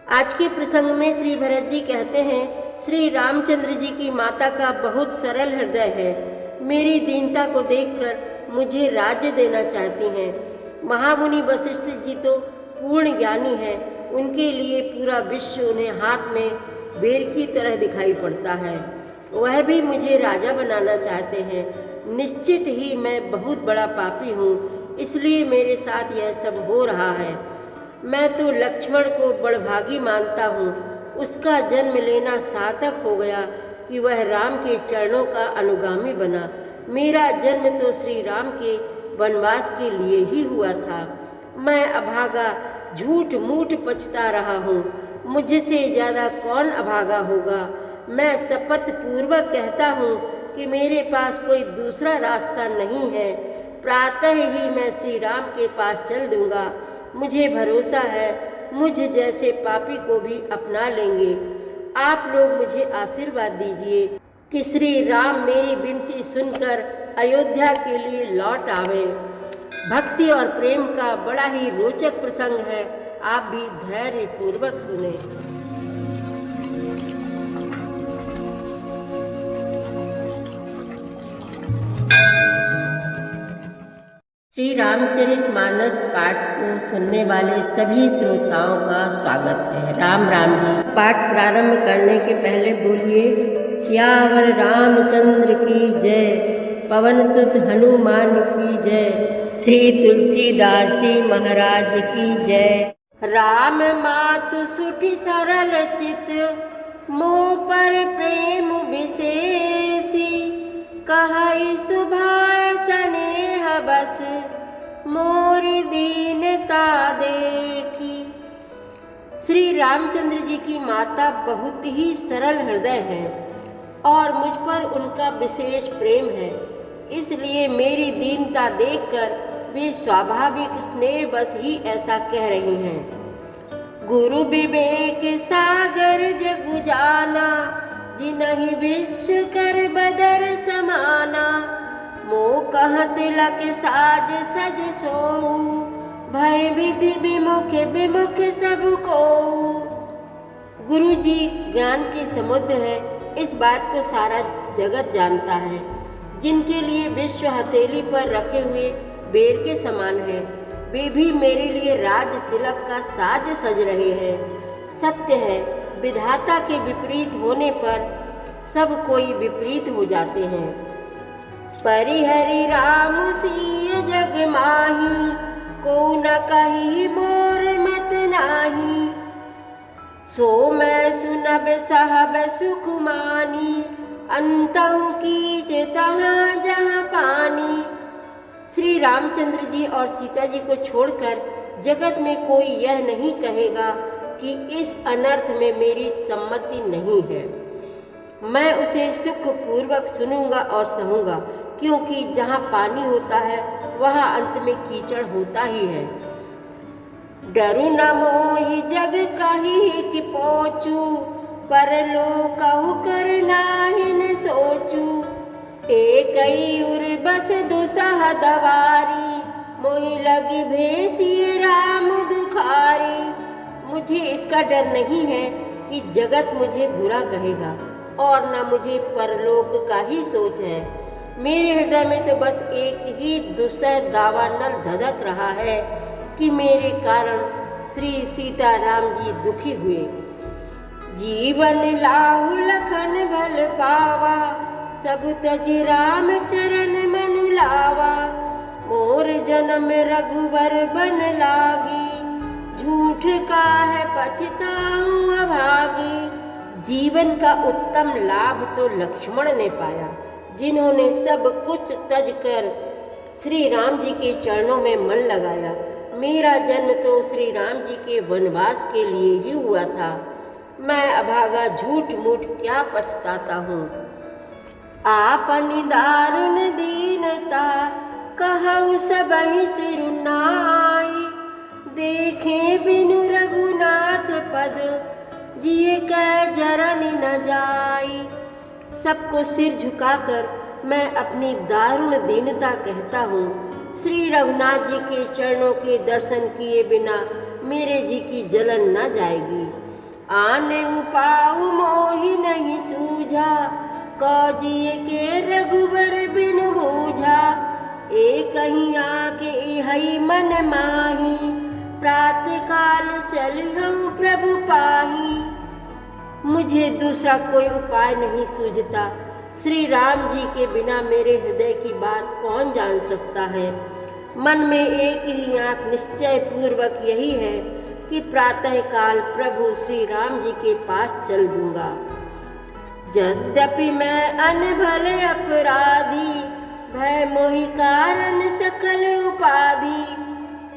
आज के प्रसंग में श्री भरत जी कहते हैं, श्री रामचंद्र जी की माता का बहुत सरल हृदय है। मेरी दीनता को देखकर मुझे राज्य देना चाहती हैं। महामुनि वशिष्ठ जी तो पूर्ण ज्ञानी हैं, उनके लिए पूरा विश्व उन्हें हाथ में बेर की तरह दिखाई पड़ता है। वह भी मुझे राजा बनाना चाहते हैं। निश्चित ही मैं बहुत बड़ा पापी हूँ, इसलिए मेरे साथ यह सब हो रहा है। मैं तो लक्ष्मण को बड़भागी मानता हूँ। उसका जन्म लेना सार्थक हो गया कि वह राम के चरणों का अनुगामी बना। मेरा जन्म तो श्री राम के वनवास के लिए ही हुआ था। मैं अभागा झूठ मूठ पछता रहा हूँ। मुझसे ज़्यादा कौन अभागा होगा। मैं शपथ पूर्वक कहता हूँ कि मेरे पास कोई दूसरा रास्ता नहीं है। प्रातः ही मैं श्री राम के पास चल दूँगा। मुझे भरोसा है मुझ जैसे पापी को भी अपना लेंगे। आप लोग मुझे आशीर्वाद दीजिए कि श्री राम मेरी विनती सुनकर अयोध्या के लिए लौट आवें। भक्ति और प्रेम का बड़ा ही रोचक प्रसंग है, आप भी धैर्य पूर्वक सुने। श्री रामचरितमानस पाठ को सुनने वाले सभी श्रोताओं का स्वागत है। राम राम जी। पाठ प्रारंभ करने के पहले बोलिए, सियावर रामचंद्र की जय, पवन सुत हनुमान की जय, श्री तुलसीदास जी महाराज की जय। राम मातु सुठी सरल चित, मोह पर प्रेम विशेषी, कहई सुभाय स्नेह बस, मोरी दीनता देखी। श्री रामचंद्र जी की माता बहुत ही सरल हृदय हैं और मुझ पर उनका विशेष प्रेम है, इसलिए मेरी दीनता देखकर वे स्वाभाविक स्नेह बस ही ऐसा कह रही हैं। गुरु विवेक सागर जगु जाना, जिनहि विश्व कर बदर समाना, मोह कह तिलक साज सज सोऊ, भय विधि विमुख विमुख सब को। गुरु जी ज्ञान के समुद्र है, इस बात को सारा जगत जानता है। जिनके लिए विश्व हथेली पर रखे हुए बेर के समान है, वे भी मेरे लिए राज तिलक का साज सज रहे हैं। सत्य है, विधाता के विपरीत होने पर सब कोई विपरीत हो जाते हैं। परिहरि राम सिय जग माही, को न कही मोर मत नाही, सो मैं सुनब सहब सुख मानी, अंतहु कीच तहाँ जहाँ पानी। श्री रामचंद्र जी और सीता जी को छोड़कर जगत में कोई यह नहीं कहेगा कि इस अनर्थ में मेरी सम्मति नहीं है। मैं उसे सुख पूर्वक सुनूंगा और सहूंगा, क्योंकि जहाँ पानी होता है वहाँ अंत में कीचड़ होता ही है। डरू न मोहि जग कही कि पहुँचू, परलोकहु कर नाहि न सोचू, एकई उर बस दुसह दवारी, मोहि लगी भेसिए राम दुखारी। मुझे इसका डर नहीं है कि जगत मुझे बुरा कहेगा और न मुझे परलोक का ही सोच है। मेरे हृदय में तो बस एक ही दुस्सह दावानल धधक रहा है कि मेरे कारण श्री सीताराम जी दुखी हुए। जीवन लाहु लखन भल पावा, सब तज राम चरण मनु लावा, मोर जन्म रघुवर बन लागी, झूठ का है पछताऊं अभागी। जीवन का उत्तम लाभ तो लक्ष्मण ने पाया, जिन्होंने सब कुछ तज कर श्री राम जी के चरणों में मन लगाया। मेरा जन्म तो श्री राम जी के वनवास के लिए ही हुआ था। मैं अभागा झूठ मूठ क्या पछताता हूँ। आपनी दारुण दीनता, कहु सबहि सिरु नाई, देखे बिनु रघुनाथ पद, जिए कै जरनि न जाई। सबको सिर झुकाकर मैं अपनी दारुण दीनता कहता हूँ। श्री रघुनाथ जी के चरणों के दर्शन किए बिना मेरे जी की जलन न जाएगी। आने उपाऊ मोहि नहीं सूझा, कौजिए के रघुबर बिन बूझा। एक ही आके हई मन माही, प्रातः काल चलिहूँ प्रभु पाही। मुझे दूसरा कोई उपाय नहीं सूझता, श्री राम जी के बिना मेरे हृदय की बात कौन जान सकता है। मन में एक ही आंख निश्चय पूर्वक यही है कि प्रातः काल प्रभु श्री राम जी के पास चल दूंगा। यद्यपि मैं अनभले अपराधी, भय मोहि कारण सकल उपाधि।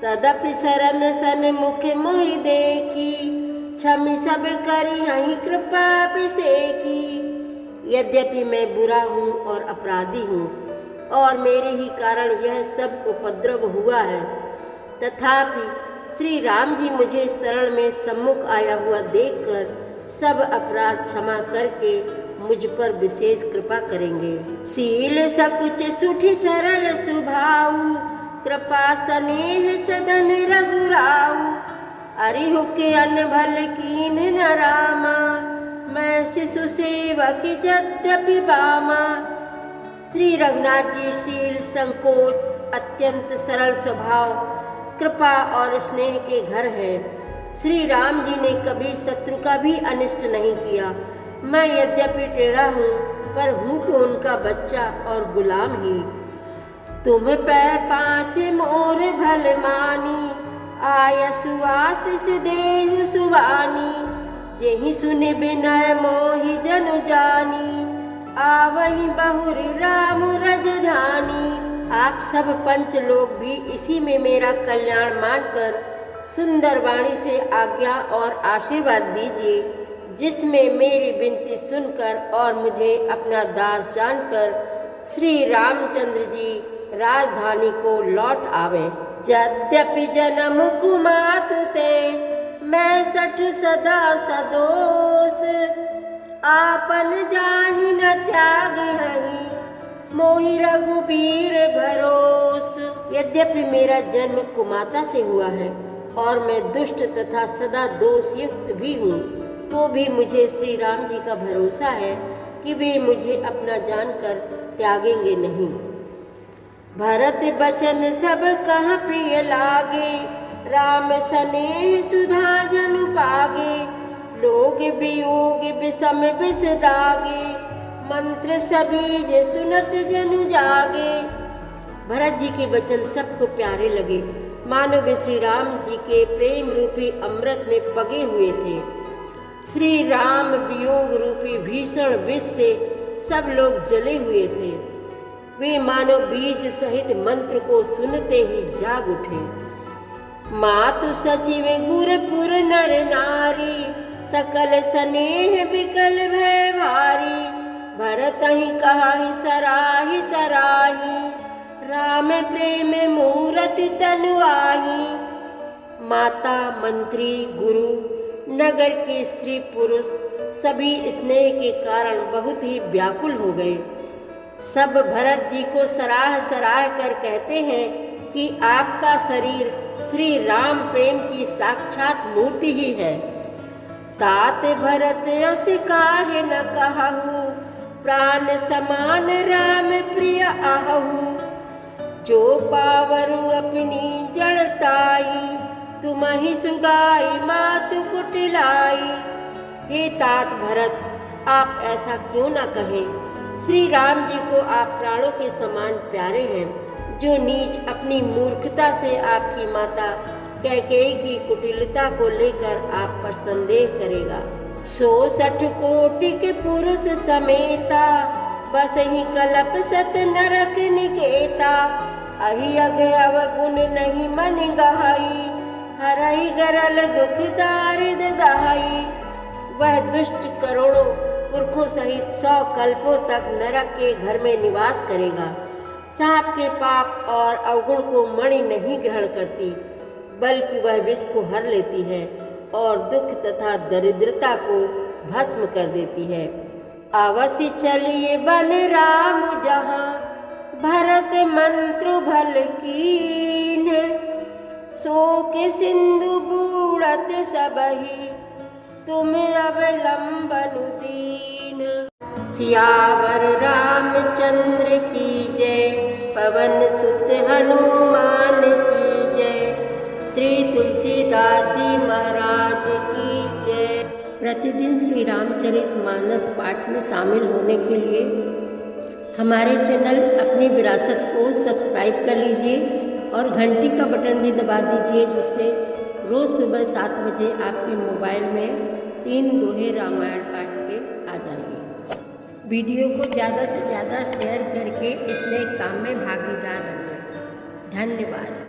तदपि शरण सन्मुख मोहि देखी, क्षमि सब करी हहीं कृपा अभिषेकी। यद्यपि मैं बुरा हूँ और अपराधी हूँ और मेरे ही कारण यह सब उपद्रव हुआ है, तथापि श्री राम जी मुझे शरण में सम्मुख आया हुआ देखकर सब अपराध क्षमा करके मुझ पर विशेष कृपा करेंगे। सील सकुच सुठि सरल सुभाऊ, कृपा स्नेह सदन रघुराऊ। अरिहु के अनभल कीन न रामा, मैं शिशु सेवक यद्यपि बामा। श्री रघुनाथ जी शील, संकोच, अत्यंत सरल स्वभाव, कृपा और स्नेह के घर हैं। श्री राम जी ने कभी शत्रु का भी अनिष्ट नहीं किया। मैं यद्यपि टेढ़ा हूँ, पर हूँ तो उनका बच्चा और गुलाम ही। तुम पै पाँच मोर भल मानी, आय सुआसिस देहु सुवानी। जेहि सुनि बिनय मोहि जनु जानी, आवहि बहुर राम रजधानी। आप सब पंच लोग भी इसी में मेरा कल्याण मानकर सुंदर वाणी से आज्ञा और आशीर्वाद दीजिए, जिसमें मेरी विनती सुनकर और मुझे अपना दास जानकर श्री रामचंद्र जी राजधानी को लौट आवे। यद्यपि जन्म कुमातु ते, मैं सठ सदा सदोष। आपन जानी न त्याग हहीं, मोहि रघुबीर भरोस। यद्यपि मेरा जन्म कुमाता से हुआ है और मैं दुष्ट तथा सदा दोष युक्त भी हूँ, तो भी मुझे श्री राम जी का भरोसा है कि वे मुझे अपना जानकर त्यागेंगे नहीं। भरत बचन सब कहाँ प्रिय लागे, राम स्नेह सुधा जनु पागे। लोग वियोग विषम विष दागे, मंत्र सबीज सुनत जनु जागे। भरत जी के वचन सबको प्यारे लगे, मानो वे श्री राम जी के प्रेम रूपी अमृत में पगे हुए थे। श्री राम वियोग रूपी भीषण विष से सब लोग जले हुए थे। वे मानो बीज सहित मंत्र को सुनते ही जाग उठे। मातु सचिव गुरपुर नर नारी, सकल स्नेह विकल भय भारी। भरत ही कहाहि सराहि सराहि, राम प्रेम मूरति तनु आही। माता, मंत्री, गुरु, नगर के स्त्री पुरुष सभी स्नेह के कारण बहुत ही व्याकुल हो गए। सब भरत जी को सराह सराह कर कहते हैं कि आपका शरीर श्री राम प्रेम की साक्षात मूर्ति ही है। तात भरत यस काहे न कहहु, प्राण समान राम प्रिय आहु। जो पावरु अपनी जड़ताई, तुमहि सुगाई मातु कुटिलाई। हे तात भरत, आप ऐसा क्यों न कहें। श्री राम जी को आप प्राणों के समान प्यारे हैं। जो नीच अपनी मूर्खता से आपकी माता कैकेयी की कुटिलता को लेकर आप पर संदेह करेगा। 160 कोटि के पुरुष समेता, बस ही कलप सत नरक निकेता। अहि अघ अवगुण नहीं मन गहाई, हरहि गरल दुख दारिद दहाई। वह दुष्ट करोड़ों पुरखों सहित 100 कल्पों तक नरक के घर में निवास करेगा। सांप के पाप और अवगुण को मणि नहीं ग्रहण करती, बल्कि वह विष को हर लेती है और दुख तथा दरिद्रता को भस्म कर देती है। अवश्य चलिए बन राम जहाँ, भरत मंत्र भल कीन। शोक सिंधु बूढ़त सबही, तुम अवलंबन दीन। सियावर रामचंद्र की जय, पवन सुत हनुमान की जय, श्री तुलसीदास जी महाराज की जय। प्रतिदिन श्री रामचरितमानस पाठ में शामिल होने के लिए हमारे चैनल अपनी विरासत को सब्सक्राइब कर लीजिए और घंटी का बटन भी दबा दीजिए, जिससे रोज़ सुबह 7 बजे आपके मोबाइल में 3 दोहे रामायण पाठ के आ जाएंगे। वीडियो को ज़्यादा से ज़्यादा शेयर करके इस नए काम में भागीदार बनिए। धन्यवाद।